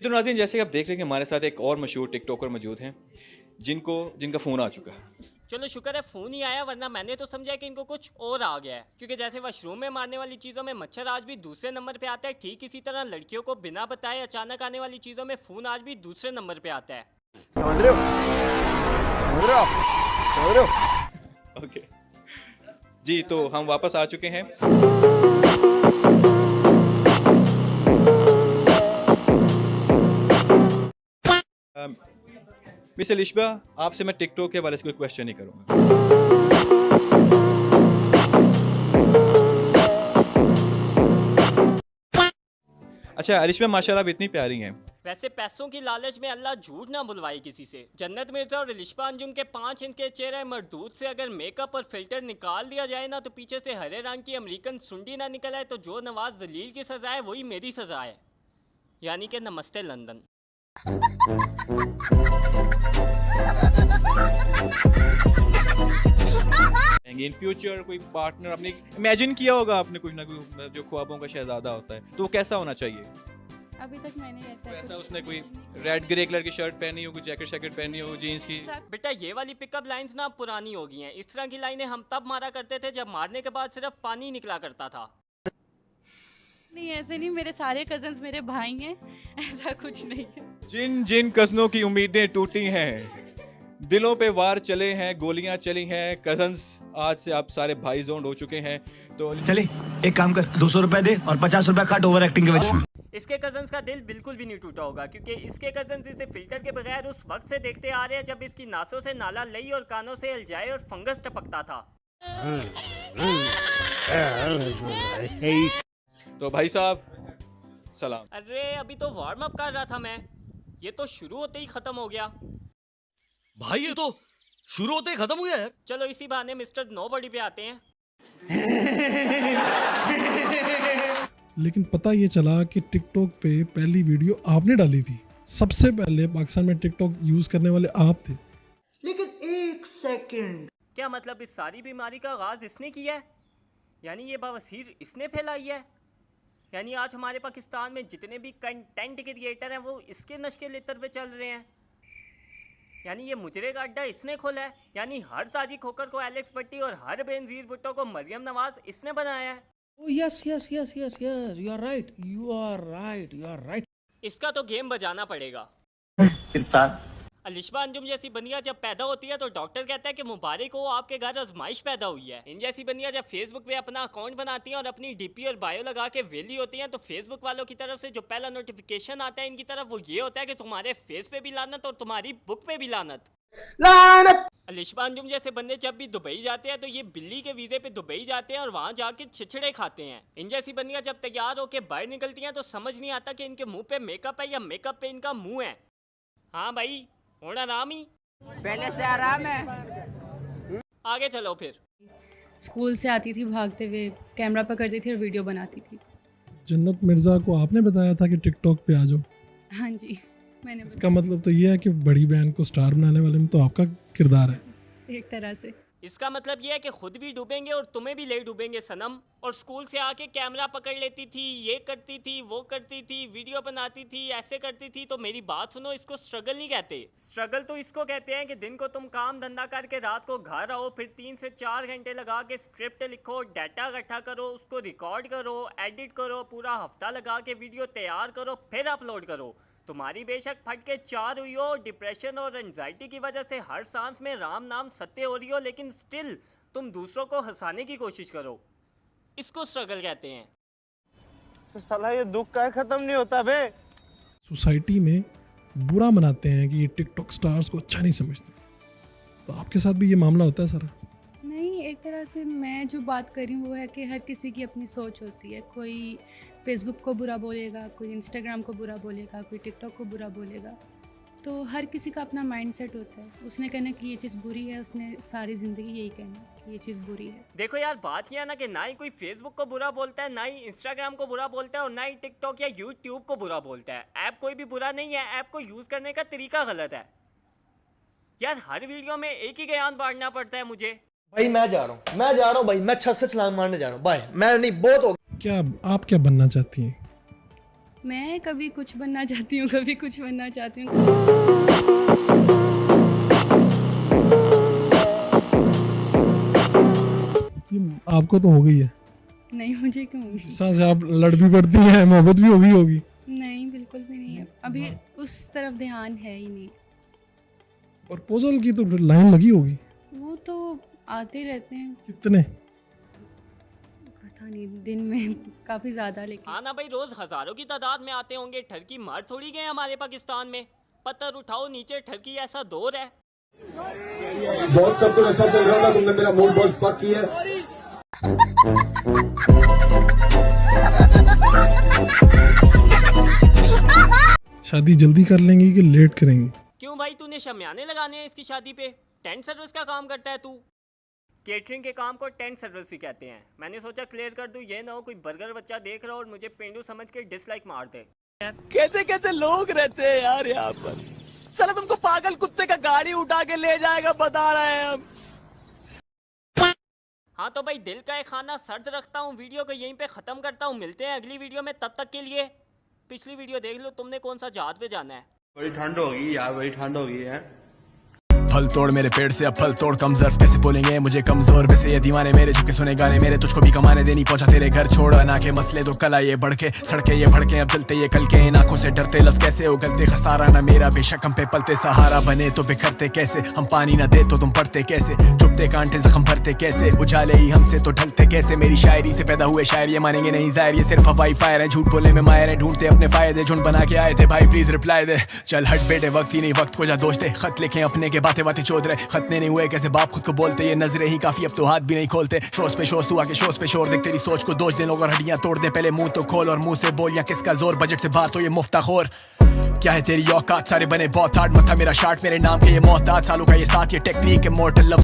तो नाज़रीन, जैसे कि आप देख रहे हैं कि हमारे साथ एक और मशहूर टिकटॉकर मौजूद हैं जिनका फ़ोन आ चुका है। चलो शुक्र है फ़ोन ही आया, वरना मैंने तो समझा कि इनको कुछ और आ गया है। क्योंकि जैसे वॉशरूम में मारने वाली चीज़ों में मच्छर आज भी दूसरे नंबर पे आता है, ठीक इसी तरह लड़कियों को बिना बताए अचानक आने वाली चीज़ों में फ़ोन आज भी दूसरे नंबर पे आता है। समझ रहे हो? समझ रहे हो आप? समझ रहे हो? ओके जी, तो हम वापस आ चुके हैं। मिस अलिशबा, आपसे मैं टिकटॉक के हवाले से कोई क्वेश्चन नहीं करूँगा। अच्छा अलिशबा, माशाल्लाह आप इतनी प्यारी हैं। वैसे पैसों की लालच में अल्लाह झूठ ना बुलवाए किसी से। जन्नत मिर्जा और रिलिशबा अंजुम के 5 इंच के चेहरे मरदूद से अगर मेकअप और फिल्टर निकाल दिया जाए ना, तो पीछे से हरे रंग की अमेरिकन सुंडी ना निकल आए, तो जो नवाज जलील की सजा है वही मेरी सजा है, यानी कि नमस्ते लंदन। इन फ्यूचर कोई पार्टनर आपने इमेजिन किया होगा, आपने कुछ ना कुछ जो ख्वाबों का शहजादा होता है, तो वो कैसा होना चाहिए? अभी तक मैंने ऐसा ऐसा कुछ उसने कोई imagine नहीं रेड ग्रे कलर की शर्ट पहनी हो, कोई जैकेट पहनी हो, जीन्स की? किया। बेटा ये वाली पिकअप लाइंस ना पुरानी हो गई हैं। इस तरह की लाइनें हम तब मारा करते थे जब मारने के बाद सिर्फ पानी निकला करता था। नहीं, ऐसे नहीं, मेरे सारे कजन्स मेरे भाई हैं, ऐसा कुछ नहीं है। जिन जिन कज़नों की उम्मीदें टूटी हैं, दिलों पे वार चले हैं, गोलियां चली हैं, कजन्स आज से आप सारे भाई जोन हो चुके हैं। तो चले एक काम कर, 200 रुपए दे और 50 रुपए काट ओवर एक्टिंग के वजह। इसके कजन्स का दिल बिल्कुल भी नहीं टूटा होगा, क्योंकि इसके कजन्स इसे फिल्टर के बगैर उस वक्त से देखते आ रहे हैं जब इसकी नासों से नाला लई और कानों से अलजाए और फंगस टपकता था। तो भाई साहब सलाम। अरे अभी तो वार्म अप कर रहा था मैं, ये तो शुरू होते ही खत्म हो गया। भाई ये तो शुरू होते ही खत्म हो गया यार। चलो इसी बहाने मिस्टर नोबडी पे आते हैं। लेकिन पता ये चला कि टिकटॉक पे पहली वीडियो आपने डाली थी। सबसे पहले पाकिस्तान में टिकटॉक यूज करने वाले आप थे। लेकिन एक सेकंड, क्या मतलब इस सारी बीमारी का आगाज इसने किया है? यानी ये बवासीर इसने फैलाई है? यानी आज हमारे पाकिस्तान में जितने भी कंटेंट क्रिएटर हैं वो इसके नशे लितर पे चल रहे हैं? यानी ये मुजरे का अड्डा इसने खोला है? यानी हर ताजी खोकर को एलेक्स भट्टी और हर बेनजीर भुट्टो को मरियम नवाज इसने बनाया है? Yes yes yes yes yes, you are right, you are right, you are right. इसका तो गेम बजाना पड़ेगा। अलिशबा अंजुम जैसी बनिया जब पैदा होती है तो डॉक्टर कहता है कि मुबारक हो, आपके घर आजमाइश पैदा हुई है। इन जैसी बनिया जब फेसबुक पे अपना अकाउंट बनाती हैं और अपनी डीपी और बायो लगा के वेली होती हैं, तो फेसबुक वालों की तरफ से जो पहला नोटिफिकेशन आता है इनकी तरफ, वो ये होता है कि तुम्हारे फेस पे भी लानत और तुम्हारी बुक पे भी लानत। लानत। अलिशबा अंजुम जैसे बंदे जब भी दुबई जाते हैं तो ये बिल्ली के वीज़े पे दुबई जाते हैं और वहाँ जाके छिछड़े खाते हैं। इन जैसी बंदियाँ जब तैयार होकर बाहर निकलती हैं तो समझ नहीं आता कि इनके मुंह पे मेकअप है या मेकअप पे इनका मुंह है। हाँ भाई, होना आराम ही, पहले से आराम है। आगे चलो फिर। स्कूल से आती थी भागते हुए, कैमरा पकड़ती थी और वीडियो बनाती थी। जन्नत मिर्जा को आपने बताया था कि टिकटॉक पे आ जाओ। हाँ जी, मैंने इसका मतलब तो ये है कि बड़ी बहन को स्टार बनाने वाले में तो आपका किरदार है। एक तरह से। इसका मतलब ये है कि खुद भी डूबेंगे और तुम्हें भी ले डूबेंगे सनम। और स्कूल से आके कैमरा पकड़ लेती थी, ये करती थी, वो करती थी, वीडियो बनाती थी, ऐसे करती थी। तो मेरी बात सुनो, इसको स्ट्रगल नहीं कहते। स्ट्रगल तो इसको कहते हैं कि दिन को तुम काम धंधा करके रात को घर आओ, फिर 3 से 4 घंटे लगा के स्क्रिप्ट लिखो, डाटा इकट्ठा करो, उसको रिकॉर्ड करो, एडिट करो, पूरा हफ्ता लगा के वीडियो तैयार करो, फिर अपलोड करो। तुम्हारी बेशक फट के 4 हुई हो, डिप्रेशन और एंजाइटी की वजह से हर सांस में राम नाम सत्य हो रही हो, लेकिन स्टिल तुम दूसरों को हंसाने की कोशिश करो। इसको स्ट्रगल कहते हैं। तो साला ये दुख का खत्म नहीं होता बे। सोसाइटी में बुरा मनाते हैं कि ये टिकटॉक स्टार्स को अच्छा नहीं समझते। तो आपके साथ भी ये मामला होता है सारा? नहीं, एक तरह से मैं जो बात कर रही हूँ वो है कि हर किसी की अपनी सोच होती है। कोई फेसबुक को बुरा बोलेगा, कोई इंस्टाग्राम को बुरा बोलेगा, कोई टिकटॉक को बुरा बोलेगा। तो हर किसी का अपना माइंडसेट होता है। उसने कहना कि ये चीज़ बुरी है, उसने सारी ज़िंदगी यही कहना कि ये चीज़ बुरी है। देखो यार, बात यह है ना कि ना ही कोई फेसबुक को बुरा बोलता है, ना ही इंस्टाग्राम को बुरा बोलता है, और ना ही टिकटॉक या यूट्यूब को बुरा बोलता है। ऐप कोई भी बुरा नहीं है, ऐप को यूज़ करने का तरीका गलत है। यार हर वीडियो में एक ही ज्ञान बांटना पड़ता है मुझे। भाई मैं जा रहा हूँ भाई, मैं छत से छलांग मारने जा रहा हूँ। बाय, मैं नहीं, बहुत हो। क्या आप क्या बनना चाहती हैं? मैं कभी कुछ बनना चाहती हूँ, कभी कुछ बनना चाहती हूँ। ये आपको तो हो गई है, नहीं, मुझे क्यों होगी? जिस तरह से आप लड़ भी पड़ती हैं, मोहब्बत भी हो गई होगी। नहीं, बिल्कुल भी नहीं है। अभी उस तरफ ध्यान है ही नहीं। प्रपोजल की तो लाइन लगी होगी। वो तो आते रहते हैं, कितने? पता नहीं, दिन में काफ़ी ज़्यादा। लेकिन हाँ ना भाई, रोज हजारों की तादाद में आते होंगे। ठरकी मर थोड़ी गए हमारे पाकिस्तान में। पत्थर उठाओ नीचे, ठरकी ऐसा दौर है। बहुत सब कुछ अच्छा चल रहा था, तुमने मेरा मूड बहुत फक किया। शादी जल्दी कर लेंगे कि लेट करेंगे? क्यों भाई, तूने शमियाने लगाने हैं इसकी शादी पे? टेंट सर्विस का काम करता है तू? केटरिंग के काम को टेंट सर्विस ही कहते हैं। मैंने सोचा क्लियर कर दूं, ये ना हो कोई बर्गर बच्चा देख रहा हो और मुझे पेंडू समझ के डिसलाइक मार दे। कैसे कैसे लोग रहते हैं यार यहाँ पर। साला तुमको पागल कुत्ते का गाड़ी उठा के ले जाएगा, बता रहे हैं हम। हाँ तो भाई, दिल का एक खाना सर्द रखता हूँ, वीडियो को यहीं पे ख़त्म करता हूँ। मिलते हैं अगली वीडियो में, तब तक के लिए पिछली वीडियो देख लो, तुमने कौन सा जहाज पे जाना है। बड़ी ठंड होगी यार, बड़ी ठंड होगी है। फल तोड़ मेरे पेट से अब फल तोड़, कमजोर कैसे बोलेंगे मुझे कमजोर। वैसे ये दीवाने मेरे झुके सुने गाने मेरे, तुझको भी कमाने देनी पहुंचा तेरे घर। छोड़ ना के मसले तो कल आए बढ़ के, सड़के ये भड़के अब जलते ये कल के। इन आंखों से डरते लफ्ज कैसे उगलते, खसारा ना मेरा बेशक हम पे पलते। सहारा बने तो बिखरते कैसे, हम पानी ना दे तो तुम पढ़ते कैसे। चुपते कांटे जख्म भरते कैसे, उजाले ही हमसे तो ढलते कैसे। मेरी शायरी से पैदा हुए शायर ये मानेंगे नहीं जाहिर, ये सिर्फ हवाई फायर है। झूठ बोले में मायर है, ढूंढते अपने फायदे। झुंड बना के आए थे भाई, प्लीज रिप्लाई दे। चल हट बेटे, वक्त ही नहीं, वक्त को जा दोष दे। खत लिखे अपने के, बातें बातें चोद रहे। खतने नहीं हुए कैसे बाप खुद को बोलते, ये नजरें ही काफी अब तो हाथ भी नहीं खोलते। शोज पे शोज, तू आके शोज पे शोर देख। तेरी सोच को दोष दे लोग और हड्डियां तोड़ दे। पहले मुंह तो खोल और मुंह से बोल, या किसका जोर। बजट से बात हो ये मुफ्ताखोर, क्या है तेरी औकात। सारे बने बहुत हार्ड, मथा मेरा शार्ट मेरे नाम के ये मोहताज। सालों का ये साथ, ये टेक्निक है मोर्टल लव।